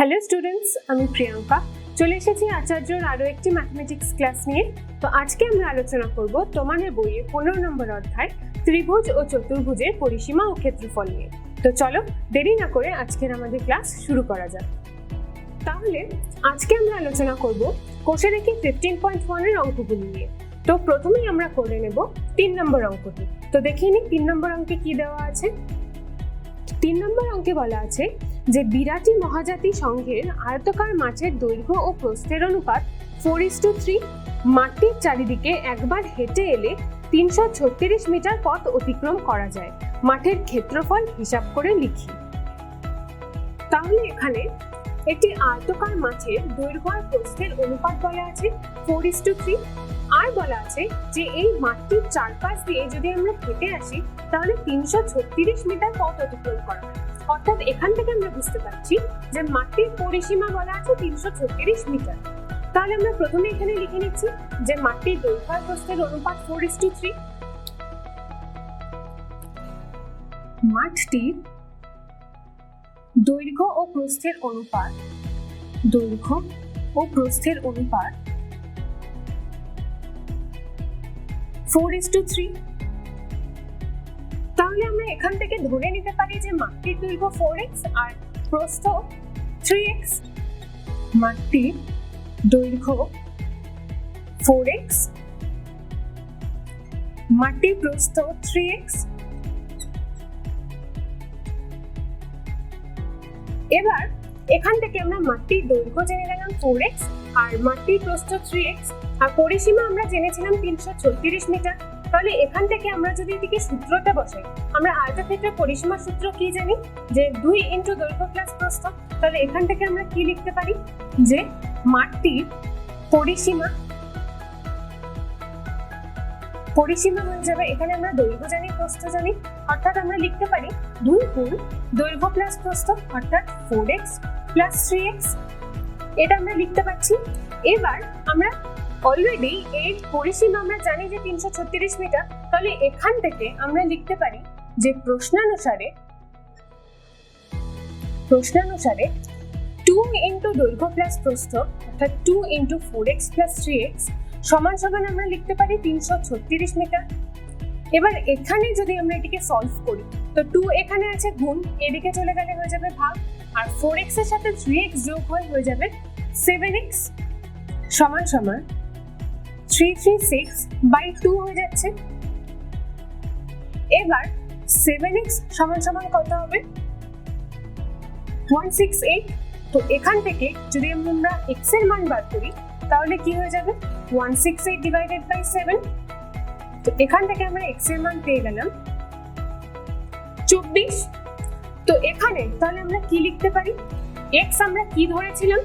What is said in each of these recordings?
Hello students, আমি প্রিয়াঙ্কা চলে এসেছি আচার্যর আরও একটি ম্যাথমেটিক্স ক্লাস নিয়ে। তো আজকে আমরা আলোচনা করব তোমাদের বইয়ের 15 নম্বর অধ্যায় ত্রিভুজ ও চতুর্ভুজের পরিসীমা ও ক্ষেত্রফল নিয়ে। তো চলো দেরি না করে আজকের আমাদের ক্লাস শুরু করা যাক। তাহলে আজকে আমরা আলোচনা করব কোষে রেখে 15.1 এর অঙ্কগুলি নিয়ে। তো প্রথমেই আমরা করে নেব 3 নম্বর অঙ্কটি। তো দেখিয়ে নিই 3 নম্বর অঙ্কে কি দেওয়া আছে। 3 নম্বর অঙ্কে বলা আছে যে বিরাটি মহাজাতি সংঘের আয়তকার মাঠের দৈর্ঘ্য ও প্রস্থের অনুপাত 4:3, মাঠটির চারিদিকে একবার হেঁটে এলে 336 মিটার পথ অতিক্রম করা যায়। মাঠের ক্ষেত্রফল হিসাব করে লিখি। তাহলে এখানে একটি আয়তকার মাঠের দৈর্ঘ্য আর প্রস্থের অনুপাত বলা আছে 4:3, আর বলা আছে যে এই মাঠটির চারপাশ দিয়ে যদি আমরা হেঁটে আসি তাহলে 336 মিটার পথ অতিক্রম করা হয়। অর্থাৎ এখান থেকে আমরা বুঝতে পারছি যে মাঠটির পরিসীমা বলা আছে 336 মিটার। তাহলে আমরা প্রথমে এখানে লিখে নিচ্ছি যে মাঠটির দৈর্ঘ্য আর প্রস্থের অনুপাত 4:3। মাঠটির দৈর্ঘ্য ও প্রস্থের অনুপাত 4:3। তাহলে আমরা এখান থেকে ধরে নিতে পারি যে মাঠটির দৈর্ঘ্য 4x আর প্রস্থ 3x। মাঠটির দৈর্ঘ্য 4x, মাঠটির প্রস্থ 3x। এবার এখান থেকে আমরা মাঠটির দৈর্ঘ্য জেনে গেলাম 4x আর মাঠটির প্রস্থ 3x, আর পরিসীমা আমরা জেনেছিলাম 336 মিটার। তাহলে এখান থেকে আমরা যদি এদিকে সূত্রটা বসাই, আমরা আয়তক্ষেত্রের পরিসীমার সূত্র কি জানি যে 2 × দৈর্ঘ্য প্লাস প্রস্থ। তাহলে এখান থেকে আমরা কি লিখতে পারি যে মাঠটির পরিসীমা হয়ে যাবে, এখানে আমরা দৈর্ঘ্য জানি প্রস্থ জানি, অর্থাৎ আমরা লিখতে পারি 2 গুণ দৈর্ঘ্য প্লাস প্রস্থ অর্থাৎ 4x প্লাস 3x। এটা আমরা লিখতে পাচ্ছি। এবার আমরা অলরেডি এর পরিসীমা আমরা জানি যে 336 মিটার। তাহলে এখান থেকে আমরা লিখতে পারি যে প্রশ্নানুসারে 2 × দৈর্ঘ্য প্লাস প্রস্থ অর্থাৎ 2 × 4x প্লাস 3x সমান আমরা লিখতে পারি 336 মিটার। এবার এখানে যদি আমরা এটিকে সলভ করি তো 2 এখানে আছে গুণ, এদিকে চলে গেলে হয়ে যাবে ভাগ, আর 4x এর সাথে 3x যোগ হয়ে যাবে 7x সমান 336/2 হয়ে যাচ্ছে। এবার 7x সমান কত হবে 168। তো এখান থেকে যদি আমরা x এর মান বার করি তাহলে কি হয়ে যাবে 168/7। তো এখান থেকে আমরা x এর মান পেয়ে গেলাম 24। তো এখানে তাহলে আমরা কি লিখতে পারি, x আমরা কি ধরেছিলাম,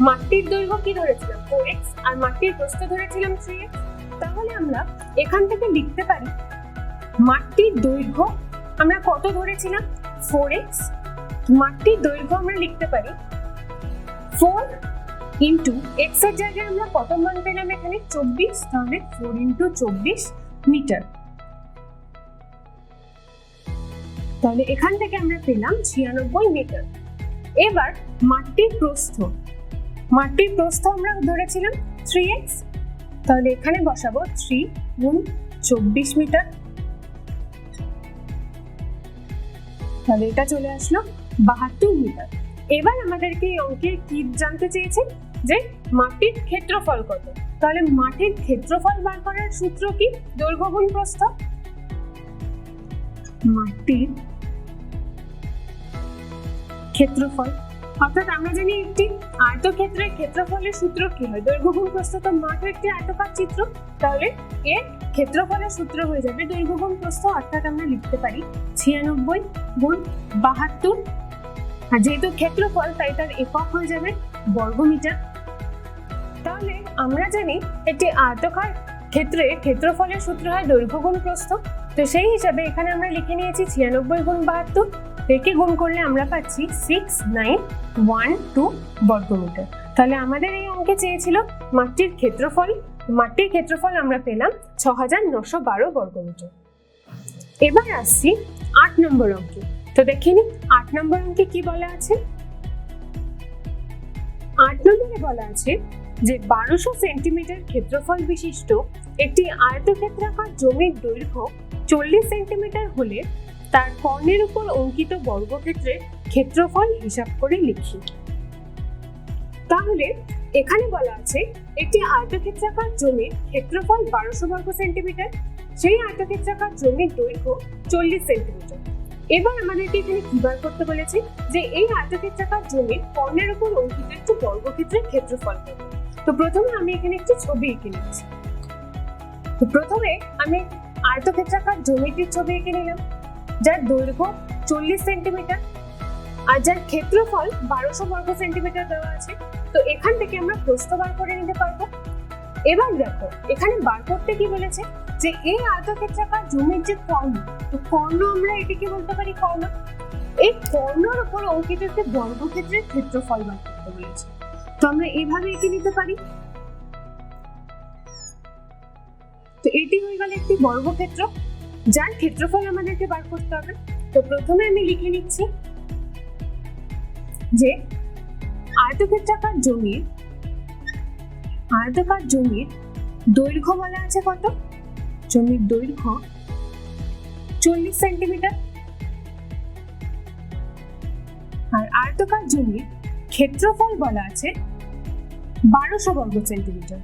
মাঠটির দৈর্ঘ্য কি ধরেছিলাম 4x আর মাঠটির প্রস্থ ধরেছিলাম 3x। তাহলে আমরা এখান থেকে লিখতে পারি মাঠটির দৈর্ঘ্য আমরা কত ধরেছিলাম 4x, মাঠটির দৈর্ঘ্য আমরা লিখতে পারি 4 × x এর জায়গায় আমরা কত মান পেলাম এখানে 24, তাহলে 4 × 24 মিটার। তাহলে এখান থেকে আমরা পেলাম 96 মিটার। এবার মাঠটির প্রস্থ আমরা ধরেছিলাম 3x, তাহলে এখানে বসাবো 3 × 24 মিটার। তাহলে এটা চলে আসলো 72 মিটার। এবার আমাদেরকে এই অঙ্কে কি জানতে চেয়েছে যে মাঠটির ক্ষেত্রফল কত। তাহলে মাঠের ক্ষেত্রফল বার করার সূত্র কি, দৈর্ঘ্য গুণ প্রস্থ। মাঠটির ক্ষেত্রফল অর্থাৎ আমরা জানি একটি আয়তক্ষেত্রের ক্ষেত্রফলের সূত্র কি হয়, দৈর্ঘ্য গুণ প্রস্থ। তো মাঠ একটি আয়তকার চিত্র, তাহলে এর ক্ষেত্রফলের সূত্র হয়ে যাবে দৈর্ঘ্য গুণ প্রস্থ, অর্থাৎ আমরা লিখতে পারি 96 × 72। আর যেহেতু ক্ষেত্রফল তাই তার একক হয়ে যাবে বর্গমিটার। তাহলে আমরা জানি একটি আয়তকার ক্ষেত্রে ক্ষেত্রফলের সূত্র হয় দৈর্ঘ্য গুণ প্রস্থ। তো সেই হিসাবে এখানে আমরা লিখে নিয়েছি 96 × 72, একে গুণ করলে আমরা পাচ্ছি 6912 বর্গমিটার। তাহলে আমাদের এই অঙ্কে চেয়েছিল মাঠটির ক্ষেত্রফল আমরা পেলাম 6912 বর্গমিটার। এবার আসছি 8 নম্বর অঙ্কে। তো দেখে নিই 8 নম্বর অঙ্কে কি বলা আছে। 8 নম্বরে বলা আছে যে 1200 সেন্টিমিটার ক্ষেত্রফল বিশিষ্ট একটি আয়তক্ষেত্রাকার জমির দৈর্ঘ্য 40 সেন্টিমিটার হলে তার কর্ণের উপর অঙ্কিত বর্গক্ষেত্রের ক্ষেত্রফল হিসাব করে লিখি। তাহলে এখানে বলা আছে একটি আয়তক্ষেত্রাকার জমির ক্ষেত্রফল 1200 বর্গ সেন্টিমিটার, সেই আয়তক্ষেত্রাকার জমির দৈর্ঘ্য 40 সেন্টিমিটার। এবার আমাদেরকে এখানে কি বার করতে বলেছে যে এই আয়তক্ষেত্রাকার জমির কর্ণের উপর অঙ্কিত একটি বর্গক্ষেত্রের ক্ষেত্রফল কত। তো প্রথমে আমি এখানে একটি ছবি এঁকে নিচ্ছি। তো প্রথমে আমি আয়তক্ষেত্রাকার জমিটির ছবি এঁকে নিলাম, যার দৈর্ঘ্য 40 সেন্টিমিটার আর যার ক্ষেত্রফল 1200 বর্গ সেন্টিমিটার দেওয়া আছে। তো এখান থেকে আমরা প্রস্থ বার করে নিতে পারবো। এবার দেখো এখানে বার করতে কি বলেছে যে এই আয়তক্ষেত্রাকার জমির যে কর্ণ, তো কর্ণ আমরা এটিকে বলতে পারি কর্ণ। এই কর্ণের উপর অঙ্কিত একটি বর্গক্ষেত্রের ক্ষেত্রফল বার করতে বলেছে। তো আমরা এইভাবে এঁকে নিতে পারি। তো এটি হয়ে গেল একটি বর্গক্ষেত্র যার ক্ষেত্রফল আমাদেরকে বার করতে হবে। তো প্রথমে আমি লিখে নিচ্ছি যে আয়তক্ষেত্রাকার জমির দৈর্ঘ্য বলা আছে কত, জমির দৈর্ঘ্য 40 সেন্টিমিটার আর আয়তকার জমির ক্ষেত্রফল বলা আছে 1200 বর্গ সেন্টিমিটার।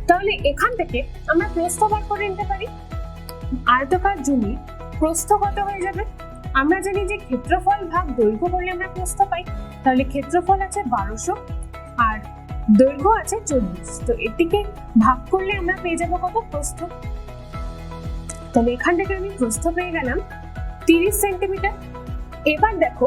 তাহলে এখান থেকে আমরা প্রস্থ বার করে নিতে পারি। আয়তকার জমির প্রস্থ কত হয়ে যাবে, আমরা জানি যে ক্ষেত্রফল ভাগ দৈর্ঘ্য করলে আমরা প্রস্থ পাই। তাহলে ক্ষেত্রফল আছে 1200 আর দৈর্ঘ্য আছে 40। তো এটিকে ভাগ করলে আমরা পেয়ে যাবো কত, প্রস্থ। তাহলে এখান থেকে আমি প্রস্থ পেয়ে গেলাম 30 সেন্টিমিটার। এবার দেখো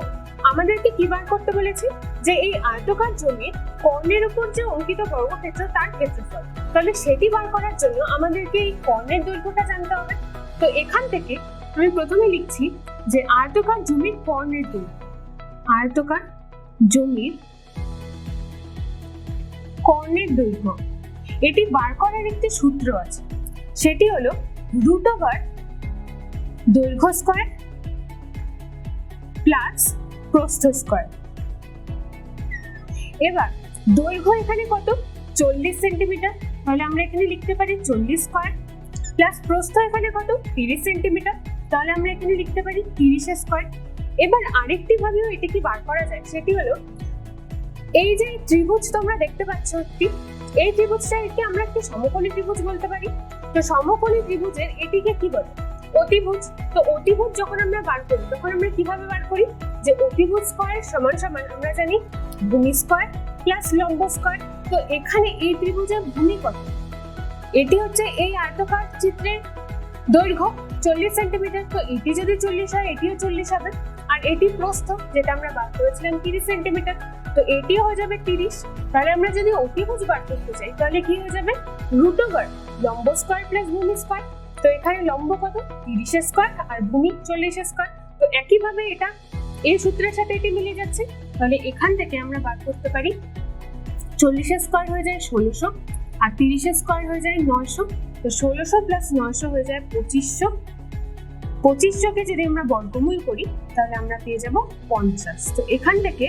আমাদেরকে কি বার করতে বলেছি যে এই আয়তকার জমির কর্ণের উপর যে অঙ্কিত বর্গক্ষেত্র তার ক্ষেত্রফল। তাহলে সেটি বার করার জন্য আমাদেরকে এই কর্ণের দৈর্ঘ্যটা জানতে হবে। তো এখান থেকে আমি প্রথমে লিখছি যে আয়তকার জমির কর্ণের দৈর্ঘ্য, আয়তকার জমির কর্ণের দৈর্ঘ্য, এটি বার করার একটি সূত্র আছে, সেটি হলো √ দৈর্ঘ্য স্কয়ার প্লাস প্রস্থ স্কয়ার। এবার দৈর্ঘ্য এখানে কত, 40 সেন্টিমিটার, তাহলে আমরা এখানে লিখতে পারি 40 স্কয়ার প্লাস প্রস্থ এখানে কত, 30 সেন্টিমিটার, তাহলে আমরা এখানে লিখতে পারি 30 স্কয়ার। এবার আরেকটি ভাবেও এটি কি বার করা যায়, সেটি হলো এই যে ত্রিভুজ তোমরা দেখতে পাচ্ছ একটি, এই ত্রিভুজটাকে আমরা একটি সমকোণী ত্রিভুজ বলতে পারি। তো সমকোণী ত্রিভুজের এটিকে কি বলে, অতিভুজ। তো অতিভুজ যখন আমরা বার করি তখন আমরা কিভাবে বার করি, যে অতিভুজ স্কয়ার সমান সমান আমরা জানি ভূমি স্কয়ার প্লাস লম্ব স্কয়ার। তো এখানে এই ত্রিভুজের ভূমি কত, এটি হচ্ছে এই আয়তকার চিত্রের দৈর্ঘ্য 40 সেন্টিমিটার। তো এটি যদি 40 হয় এটিও 40 হবে, আর এটি প্রস্থ যেটা আমরা বার করেছিলাম 30 সেন্টিমিটার, তো এটিও হয়ে যাবে 30। তাহলে আমরা যদি অতিভুজ বার করতে চাই তাহলে কি হয়ে যাবে, √ লম্ব স্কয়ার প্লাস ভূমি স্কয়ার। তো এখানে লম্ব কত, 30 স্কয়ার আর ভূমি 40 স্কয়ার। তো একইভাবে এটা এই সূত্রের সাথে এটি মিলে যাচ্ছে। তাহলে এখান থেকে আমরা বার করতে পারি 40 স্কয়ার হয়ে যায় 1600 আর 30 স্কয়ার হয়ে যায় 900। তো 1600 প্লাস 900 হয়ে যায় 2500। 2500কে যদি আমরা বর্গমূল করি তাহলে আমরা পেয়ে যাব 50। তো এখান থেকে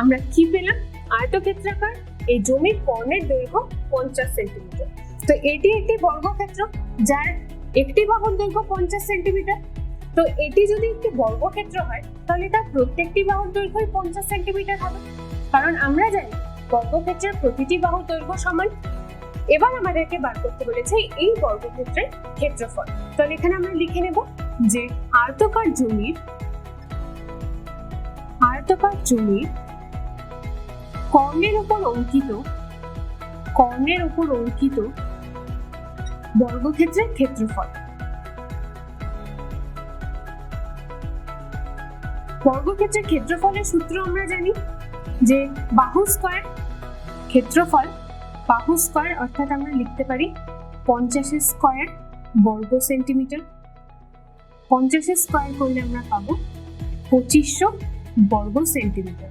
আমরা কি পেলাম, আয়তক্ষেত্রাকার এই জমির কর্ণের দৈর্ঘ্য 50 সেন্টিমিটার। তো এটি একটি বর্গক্ষেত্র যার একটি বাহুর দৈর্ঘ্য 50 সেন্টিমিটার। তো এটি যদি একটি বর্গক্ষেত্র হয় তাহলে তার প্রত্যেকটি বাহুর দৈর্ঘ্য 50 সেন্টিমিটার হবে, কারণ আমরা জানি বর্গক্ষেত্রের প্রতিটি বাহুর দৈর্ঘ্য সমান। এবার আমাদেরকে বার করতে বলেছে এই বর্গক্ষেত্রের ক্ষেত্রফল। তাহলে এখানে আমরা লিখে নেব যে আয়তকার জমির কর্ণের উপর অঙ্কিত বর্গক্ষেত্রের ক্ষেত্রফল। বর্গক্ষেত্রের ক্ষেত্রফলের সূত্র আমরা জানি যে বাহু স্কয়ার ক্ষেত্রফল, বাহু স্কয়ার অর্থাৎ আমরা লিখতে পারি 50 স্কয়ার বর্গ সেন্টিমিটার। 50 স্কয়ার করলে আমরা পাবো 2500 বর্গ সেন্টিমিটার।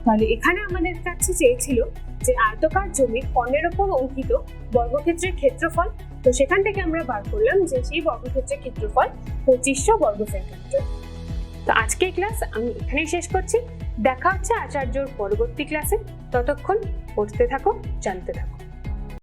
তাহলে এখানে আমাদের কাছে চেয়েছিল যে আয়তকার জমির কর্ণের উপর অঙ্কিত বর্গক্ষেত্রের ক্ষেত্রফল। তো সেখান থেকে আমরা বার করলাম যে সেই বর্গক্ষেত্রের ক্ষেত্রফল 2500 বর্গ সেন্টিমিটার। তো আজকের ক্লাস আমি এখানেই শেষ করছি। দেখা হচ্ছে আচার্যর পরবর্তী ক্লাসে। ততক্ষণ পড়তে থাকো, জানতে থাকো।